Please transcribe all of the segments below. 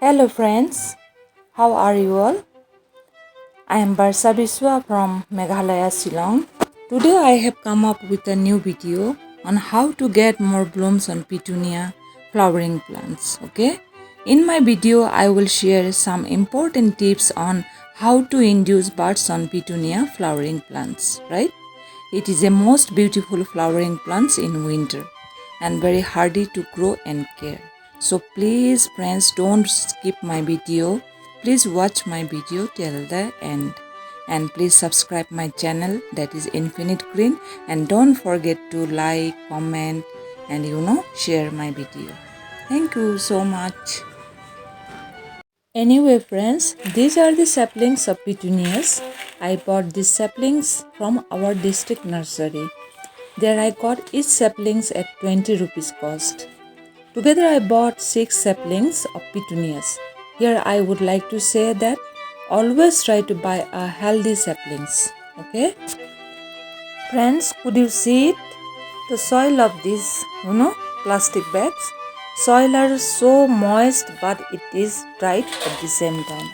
Hello friends, how are you all? I am Barsa Biswa from Meghalaya, Shillong. Today I have come up with a new video on how to get more blooms on Pitunia flowering plants. Okay? In my video I will share some important tips on how to induce buds on Pitunia flowering plants, right? It is a most beautiful flowering plants in winter and very hardy to grow and care. So please friends, don't skip my video. Please watch my video till the end. And please subscribe my channel, that is Infinite Green, and don't forget to like, comment and share my video. Thank you so much. Anyway friends, these are the saplings of petunias. I bought these saplings from our district nursery. There I got each saplings at 20 rupees cost. Together I bought 6 saplings of petunias. Here I would like to say that always try to buy a healthy saplings. Okay? Friends, could you see it? The soil of these, plastic bags. Soil are so moist but it is dried at the same time.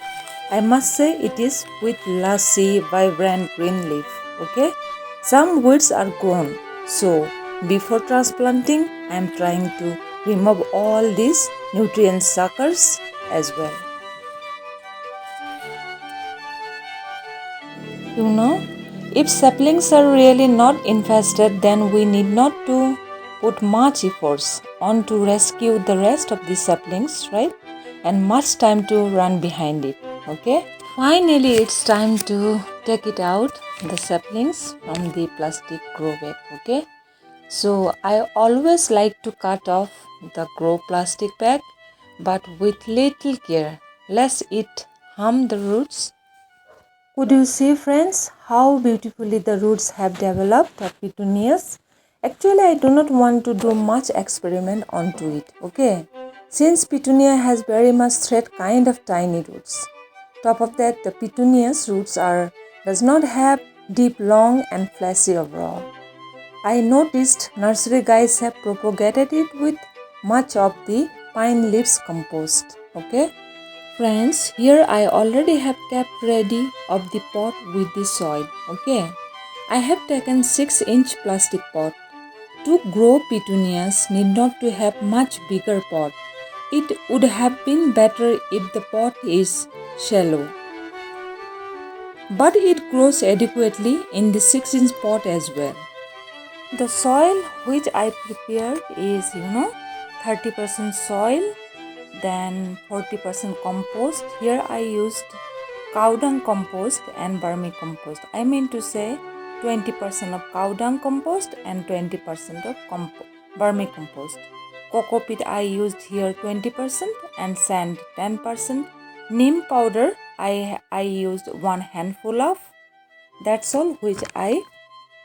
I must say it is with lusty, vibrant green leaf. Okay? Some weeds are grown. So before transplanting, I am trying to remove all these nutrient suckers as well. If saplings are really not infested, then we need not to put much efforts on to rescue the rest of the saplings, right? And much time to run behind it, okay? Finally, it's time to take it out, the saplings from the plastic grow bag, okay? So I always like to cut off the grow plastic bag, but with little care, lest it harm the roots. Could you see friends how beautifully the roots have developed of petunias? Actually, I do not want to do much experiment onto it, okay? Since petunia has very much thread kind of tiny roots. Top of that, the petunia's roots does not have deep, long and fleshy overall. I noticed nursery guys have propagated it with much of the pine leaves compost, okay? Friends, here I already have kept ready of the pot with the soil, okay? I have taken 6-inch plastic pot. To grow petunias need not to have much bigger pot. It would have been better if the pot is shallow. But it grows adequately in the 6-inch pot as well. The soil which I prepared is, 30% soil, then 40% compost. Here I used cow dung compost and vermicompost. I mean to say 20% of cow dung compost and 20% of vermicompost. Coco peat I used here 20% and sand 10%. Neem powder I used 1 handful of. That's all which I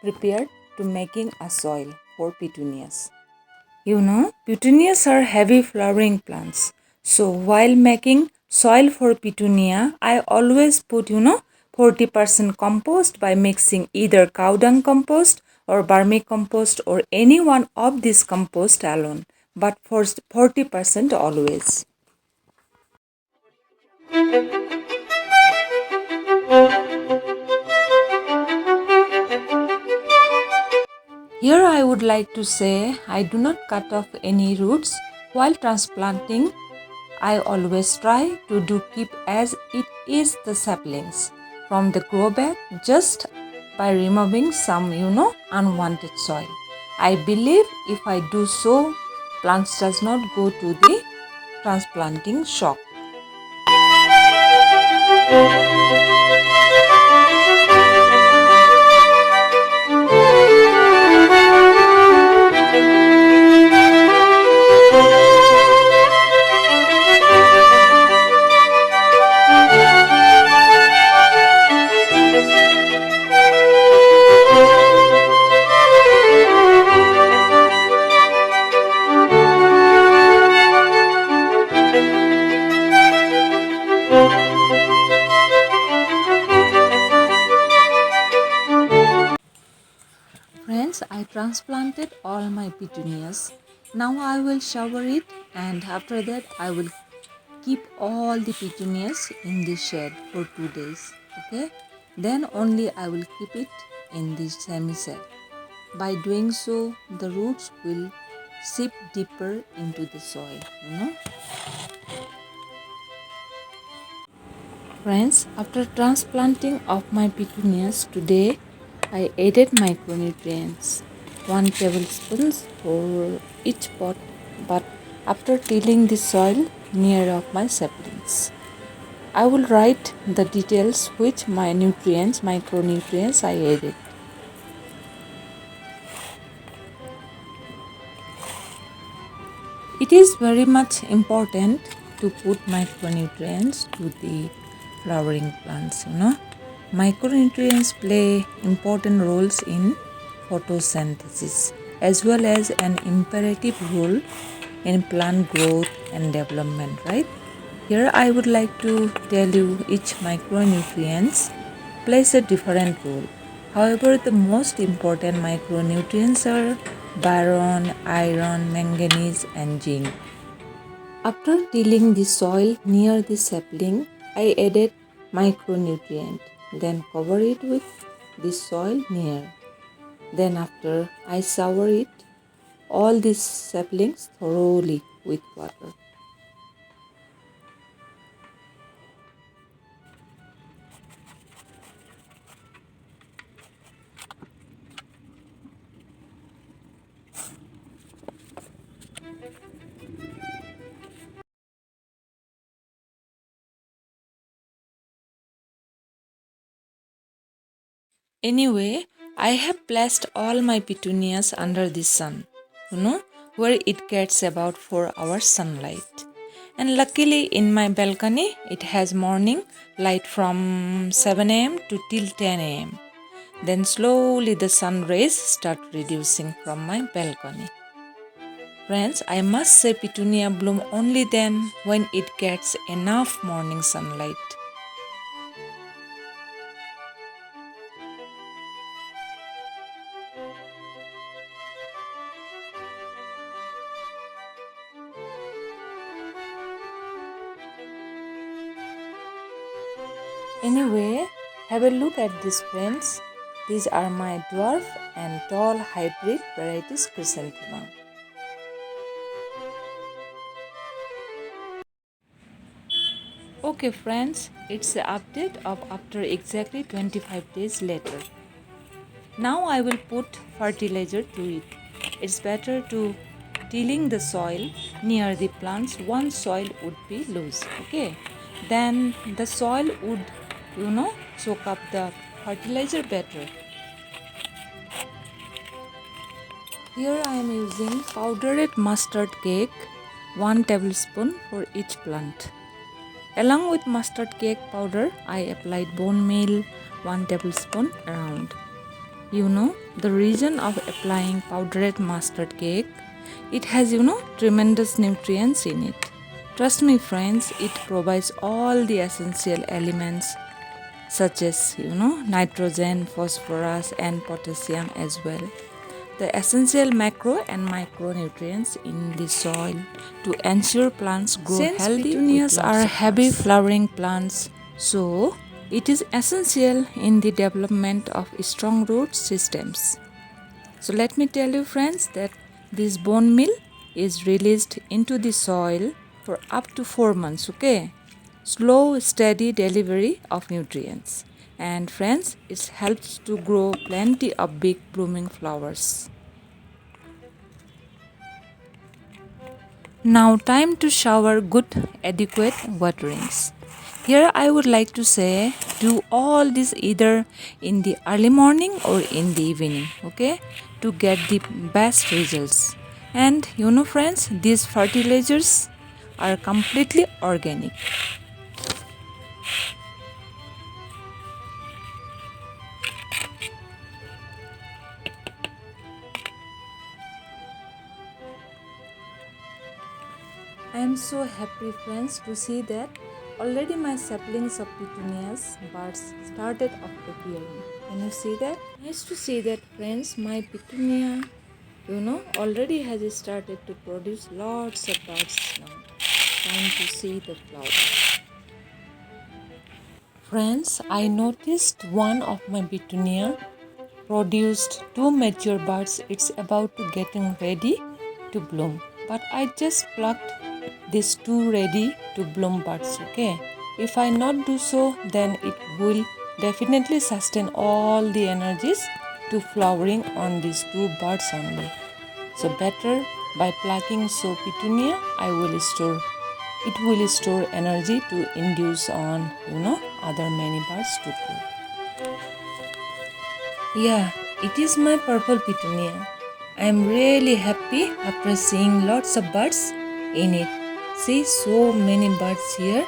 prepared to making a soil for petunias. Petunias are heavy flowering plants. So while making soil for petunia, I always put 40% compost by mixing either cow dung compost or vermicompost or any one of these compost alone, but for 40% always. Here I would like to say I do not cut off any roots while transplanting. I always try to keep as it is the saplings from the grow bag just by removing some unwanted soil. I believe if I do so, plants does not go to the transplanting shock. Friends, I transplanted all my petunias. Now I will shower it and after that I will keep all the petunias in the shade for 2 days. Okay, then only I will keep it in the semi-shade. By doing so, the roots will seep deeper into the soil. Friends, after transplanting of my petunias today, I added micronutrients, 1 tablespoon for each pot, but after tilling the soil near of my saplings. I will write the details which micronutrients I added. It is very much important to put micronutrients to the flowering plants. Micronutrients play important roles in photosynthesis as well as an imperative role in plant growth and development, right? Here I would like to tell you each micronutrients plays a different role. However, the most important micronutrients are boron, iron, manganese and zinc. After tilling the soil near the sapling, I added micronutrient, then cover it with the soil near. Then after I shower it, all these saplings thoroughly with water. Anyway, I have placed all my petunias under the sun, where it gets about 4 hours sunlight. And luckily in my balcony, it has morning light from 7 am to till 10 am. Then slowly the sun rays start reducing from my balcony. Friends, I must say petunia bloom only then when it gets enough morning sunlight. Anyway, have a look at these friends. These are my dwarf and tall hybrid varieties chrysanthemum. Okay friends, it's the update of after exactly 25 days later. Now I will put fertilizer to it. It's better to tilling the soil near the plants once soil would be loose. Okay, then the soil would soak up the fertilizer better. Here I am using powdered mustard cake, 1 tablespoon for each plant. Along with mustard cake powder, I applied bone meal, 1 tablespoon around. The reason of applying powdered mustard cake, it has tremendous nutrients in it. Trust me friends, it provides all the essential elements such as nitrogen, phosphorus and potassium as well. The essential macro and micronutrients in the soil to ensure plants grow Since healthy. petunias are heavy flowering plants, So, it is essential in the development of strong root systems. So, let me tell you, friends, that this bone meal is released into the soil for up to 4 months. Okay, slow, steady delivery of nutrients. And, friends, it helps to grow plenty of big blooming flowers. Now, time to shower good, adequate waterings. Here, I would like to say do all this either in the early morning or in the evening, okay, to get the best results. And friends, these fertilizers are completely organic. I am so happy, friends, to see that already my saplings of petunias buds started appearing. Can you see that? Nice to see that, friends. My petunia already has started to produce lots of buds now. time to see the flowers. Friends, I noticed one of my Pitunia produced two mature buds. It's about to getting ready to bloom. But I just plucked these two ready to bloom buds, okay? If I not do so, then it will definitely sustain all the energies to flowering on these two buds only. So better by plucking so Pitunia, it will store energy to induce on other many buds to grow. Yeah, it is my purple Pitunia. I am really happy after seeing lots of buds in it. See so many buds here.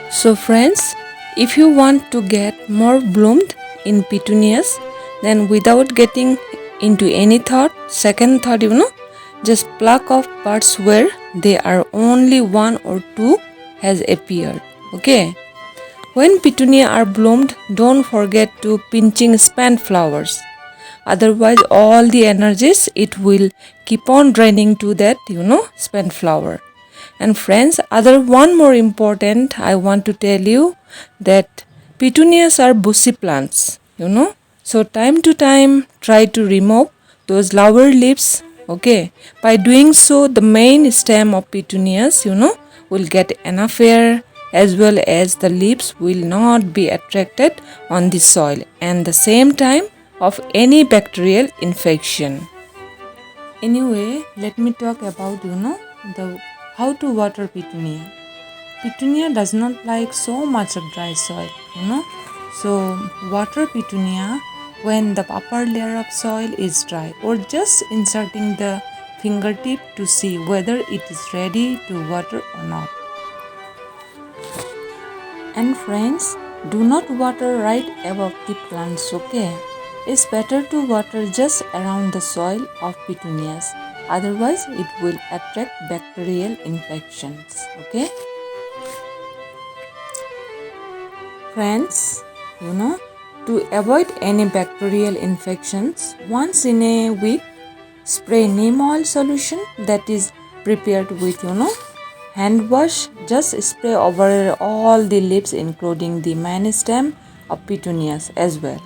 So friends, if you want to get more bloomed in petunias, then without getting into any second thought, just pluck off buds where there are only one or two has appeared. Okay. When petunia are bloomed, don't forget to pinching spent flowers. Otherwise, all the energies it will keep on draining to that, spent flower. And friends, other one more important, I want to tell you that petunias are bushy plants, So time to time, try to remove those lower leaves, okay. By doing so, the main stem of petunias, will get enough air as well as the leaves will not be attracted on the soil and the same time of any bacterial infection. Anyway, let me talk about the how to water petunia. Petunia does not like so much of dry soil. So water petunia when the upper layer of soil is dry or just inserting the fingertip to see whether it is ready to water or not. And friends, do not water right above the plants, okay? It's better to water just around the soil of petunias. Otherwise, it will attract bacterial infections, okay? Friends, to avoid any bacterial infections, once in a week, spray neem oil solution that is prepared with, hand wash. Just spray over all the leaves including the main stem of petunias as well.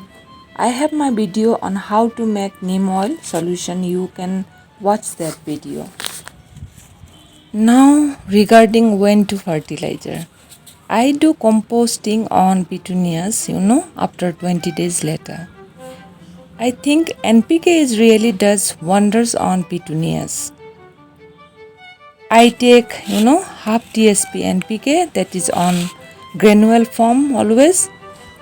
I have my video on how to make neem oil solution. You can watch that video. Now regarding when to fertilizer. I do composting on petunias, after 20 days later. I think NPK is really does wonders on petunias. I take, half TSP NPK that is on granule form always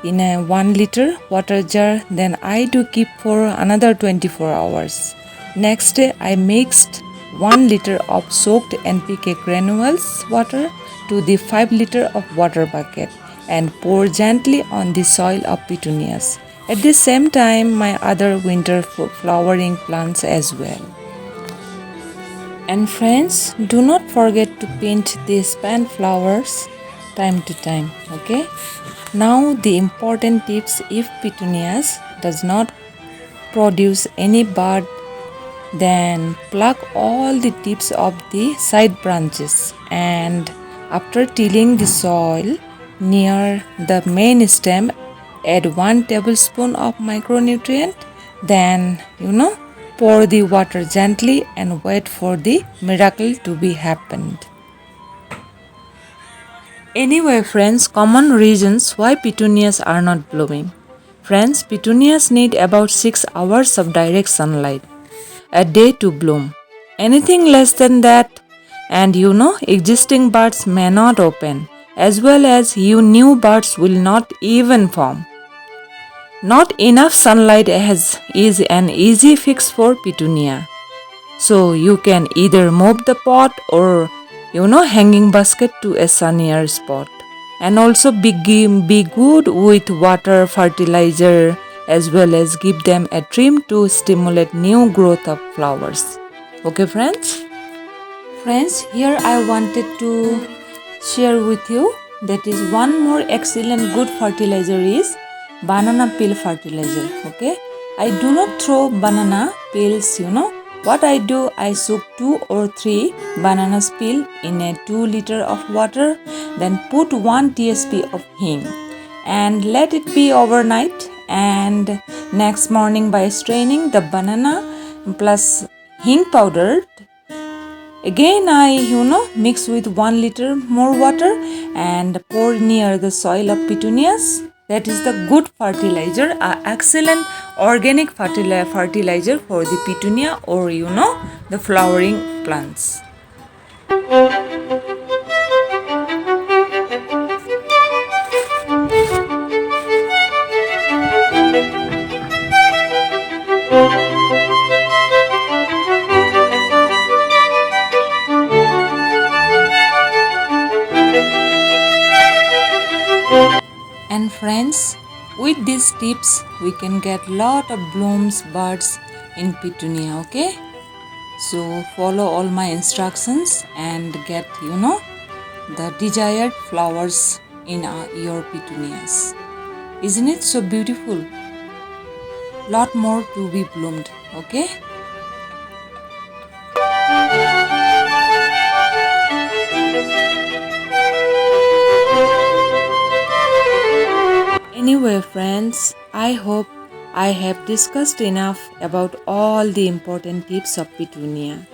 in a 1 liter water jar. Then I do keep for another 24 hours. Next day I mixed 1 liter of soaked NPK granules water to the 5 liter of water bucket and pour gently on the soil of petunias. At the same time my other winter flowering plants as well. And friends, do not forget to pinch the spent flowers time to time, okay? Now the important tips: if petunias does not produce any bud, then pluck all the tips of the side branches and after tilling the soil near the main stem, add 1 tablespoon of micronutrient. Then, pour the water gently and wait for the miracle to be happened. Anyway, friends, common reasons why petunias are not blooming. Friends, petunias need about 6 hours of direct sunlight a day to bloom. Anything less than that, and existing buds may not open, as well as new buds will not even form. Not enough sunlight is an easy fix for petunia. So you can either move the pot or hanging basket to a sunnier spot. And also be good with water, fertilizer, as well as give them a trim to stimulate new growth of flowers. Okay, friends? Friends, here I wanted to share with you that is one more excellent good fertilizer is banana peel fertilizer. Okay, I do not throw banana peels What I do, I soak 2 or 3 bananas peel in a 2 liter of water, then put 1 tsp of hing and let it be overnight, and next morning by straining the banana plus hing powder, again I mix with 1 liter more water and pour near the soil of petunias. That is the good fertilizer, excellent organic fertilizer for the petunia or the flowering plants. And friends, with these tips we can get lot of blooms, buds in petunia, okay? So follow all my instructions and get the desired flowers in your petunias. Isn't it so beautiful? Lot more to be bloomed, okay? Anyway, friends, I hope I have discussed enough about all the important tips of petunia.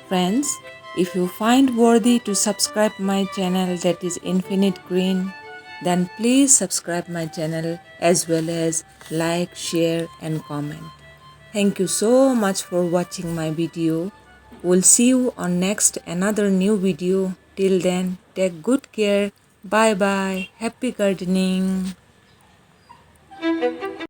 Friends, if you find worthy to subscribe my channel that is Infinite Green, then please subscribe my channel as well as like, share and comment. Thank you so much for watching my video. We'll see you on next another new video. Till then, take good care. Bye bye. Happy gardening.